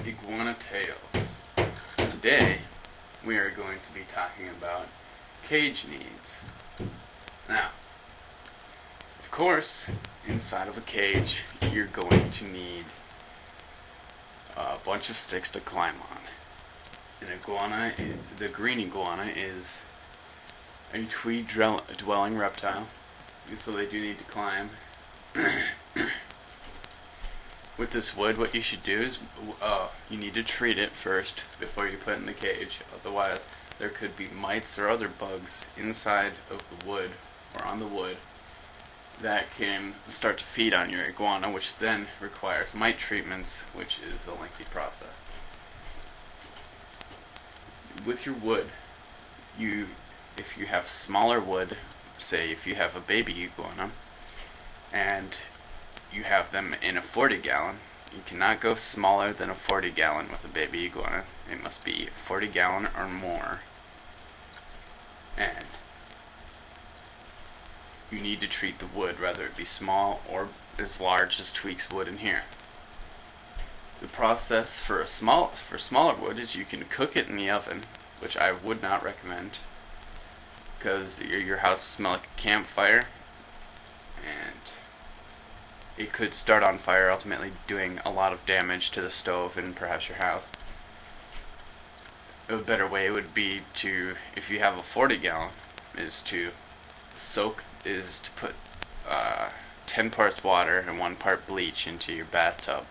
Iguana Tales. Today we are going to be talking about cage needs. Now, of course, inside of a cage you're going to need a bunch of sticks to climb on. An iguana, the green iguana, is a tree-dwelling reptile, so they do need to climb. With this wood, what you should do is you need to treat it first before you put it in the cage. Otherwise, there could be mites or other bugs inside of the wood or on the wood that can start to feed on your iguana, which then requires mite treatments, which is a lengthy process. With your wood, if you have smaller wood, say if you have a baby iguana, and you have them in a 40-gallon, you cannot go smaller than a 40-gallon with a baby iguana. It must be 40-gallon or more. And you need to treat the wood, whether it be small or as large as Tweak's wood in here. The process for smaller wood is you can cook it in the oven, which I would not recommend, because your house will smell like a campfire, and it could start on fire, ultimately doing a lot of damage to the stove and perhaps your house. A better way would be to, if you have a 40-gallon, is to put 10 parts water and 1 part bleach into your bathtub,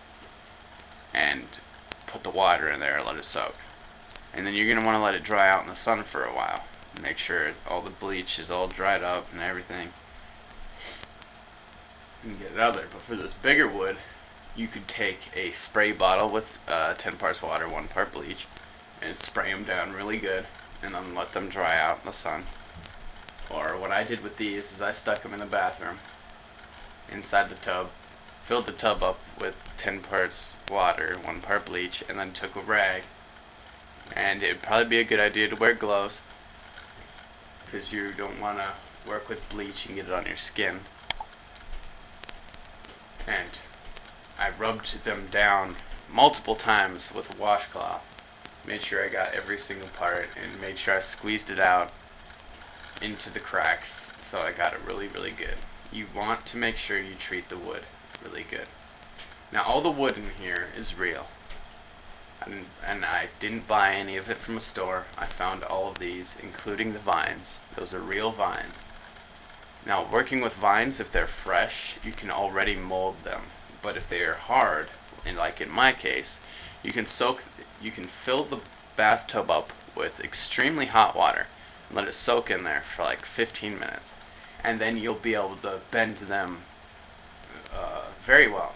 and put the water in there and let it soak. And then you're going to want to let it dry out in the sun for a while. Make sure all the bleach is all dried up and everything, and get it out there. But for this bigger wood, you could take a spray bottle with 10 parts water, 1 part bleach, and spray them down really good, and then let them dry out in the sun. Or what I did with these is I stuck them in the bathroom, inside the tub, filled the tub up with 10 parts water, 1 part bleach, and then took a rag. And it would probably be a good idea to wear gloves, because you don't want to work with bleach and get it on your skin. And I rubbed them down multiple times with a washcloth, made sure I got every single part, and made sure I squeezed it out into the cracks, so I got it really good. You want to make sure you treat the wood really good. Now, all the wood in here is real, and I didn't buy any of it from a store. I found all of these, including the vines. Those are real vines. Now, working with vines, if they're fresh, you can already mold them. But if they are hard, and like in my case, you can fill the bathtub up with extremely hot water and let it soak in there for like 15 minutes. And then you'll be able to bend them very well.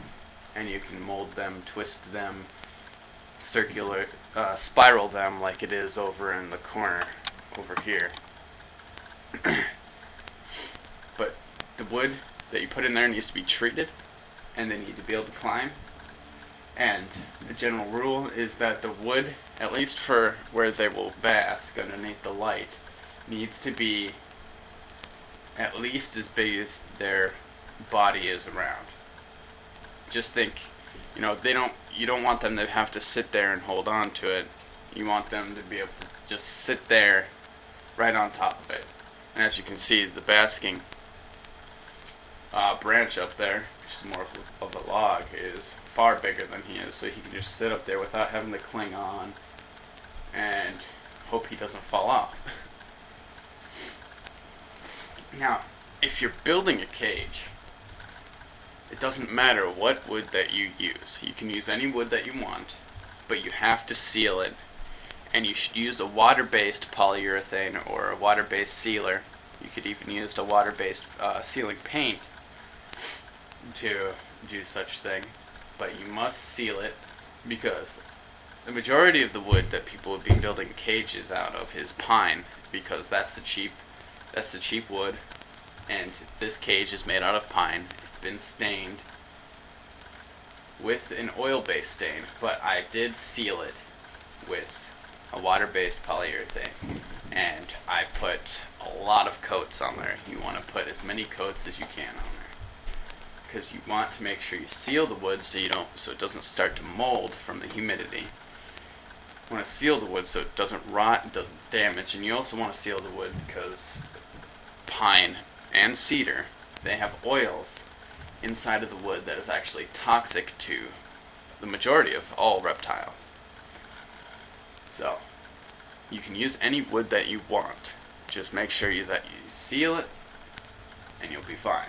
And you can mold them, twist them, spiral them like it is over in the corner over here. But the wood that you put in there needs to be treated, and they need to be able to climb. And the general rule is that the wood, at least for where they will bask underneath the light, needs to be at least as big as their body is around. Just think, you don't want them to have to sit there and hold on to it. You want them to be able to just sit there right on top of it. And as you can see, the basking branch up there, which is more of a log, is far bigger than he is, so he can just sit up there without having to cling on and hope he doesn't fall off. Now, if you're building a cage, it doesn't matter what wood that you use. You can use any wood that you want, but you have to seal it, and you should use a water-based polyurethane or a water-based sealer. You could even use a water-based sealing paint to do such thing, but you must seal it, because the majority of the wood that people would be building cages out of is pine, because that's the cheap wood, and this cage is made out of pine. It's been stained with an oil-based stain, but I did seal it with a water-based polyurethane, and I put a lot of coats on there. You want to put as many coats as you can on there, because you want to make sure you seal the wood so it doesn't start to mold from the humidity. You want to seal the wood so it doesn't rot, it doesn't damage, and you also want to seal the wood because pine and cedar, they have oils inside of the wood that is actually toxic to the majority of all reptiles. So, you can use any wood that you want. Just make sure that you seal it, and you'll be fine.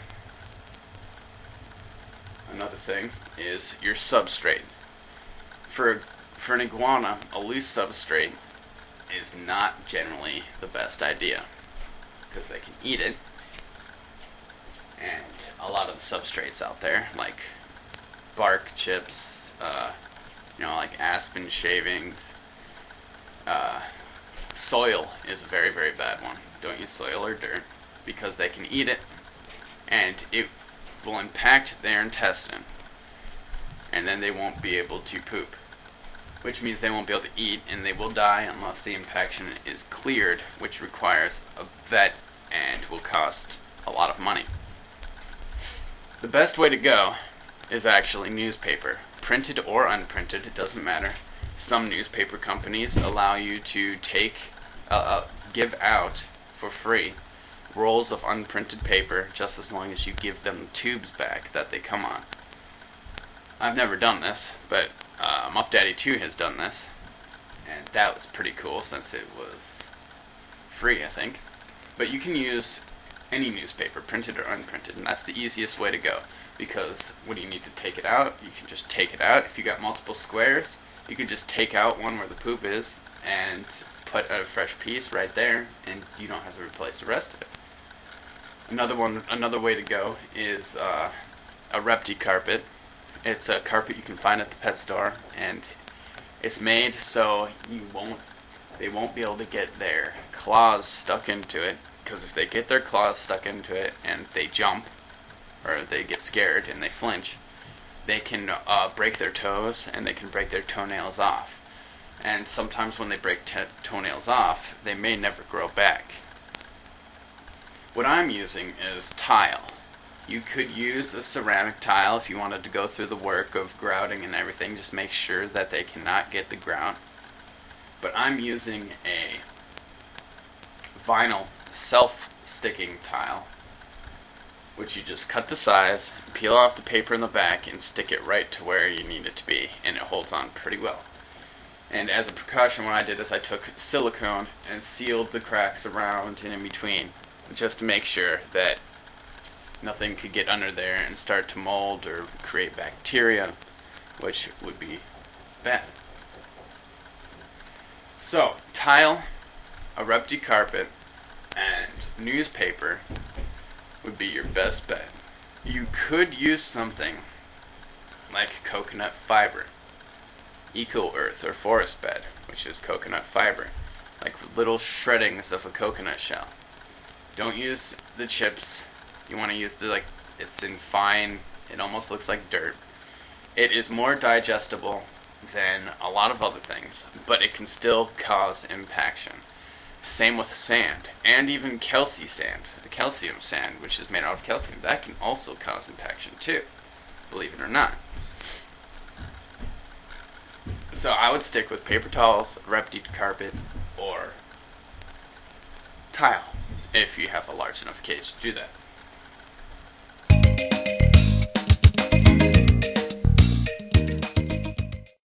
Another thing is your substrate. For an iguana, a loose substrate is not generally the best idea because they can eat it, and a lot of the substrates out there, like bark chips, like aspen shavings, soil is a very, very bad one. Don't use soil or dirt because they can eat it and it will impact their intestine, and then they won't be able to poop, which means they won't be able to eat, and they will die unless the infection is cleared, which requires a vet and will cost a lot of money. The best way to go is actually newspaper. Printed or unprinted, it doesn't matter. Some newspaper companies allow you to give out for free rolls of unprinted paper just as long as you give them the tubes back that they come on. I've never done this, but Muff Daddy 2 has done this, and that was pretty cool since it was free, I think. But you can use any newspaper, printed or unprinted, and that's the easiest way to go, because when you need to take it out, you can just take it out. If you got multiple squares, you can just take out one where the poop is and put a fresh piece right there, and you don't have to replace the rest of it. Another way to go is a repti carpet. It's a carpet you can find at the pet store, and it's made so they won't be able to get their claws stuck into it, because if they get their claws stuck into it and they jump, or they get scared and they flinch, they can break their toes and they can break their toenails off. And sometimes when they break toenails off, they may never grow back. What I'm using is tile. You could use a ceramic tile if you wanted to go through the work of grouting and everything. Just make sure that they cannot get the grout. But I'm using a vinyl self-sticking tile, which you just cut to size, peel off the paper in the back, and stick it right to where you need it to be, and it holds on pretty well. And as a precaution, what I did is I took silicone and sealed the cracks around and in between, just to make sure that nothing could get under there and start to mold or create bacteria, which would be bad. So, tile, a repti carpet, and newspaper would be your best bet. You could use something like coconut fiber, eco earth or forest bed, which is coconut fiber, like little shreddings of a coconut shell. Don't use the chips. You want to use it's in fine, it almost looks like dirt. It is more digestible than a lot of other things, but it can still cause impaction. Same with sand, and even calcium sand, which is made out of calcium. That can also cause impaction too, believe it or not. So I would stick with paper towels, repti carpet, or tile, if you have a large enough cage to do that.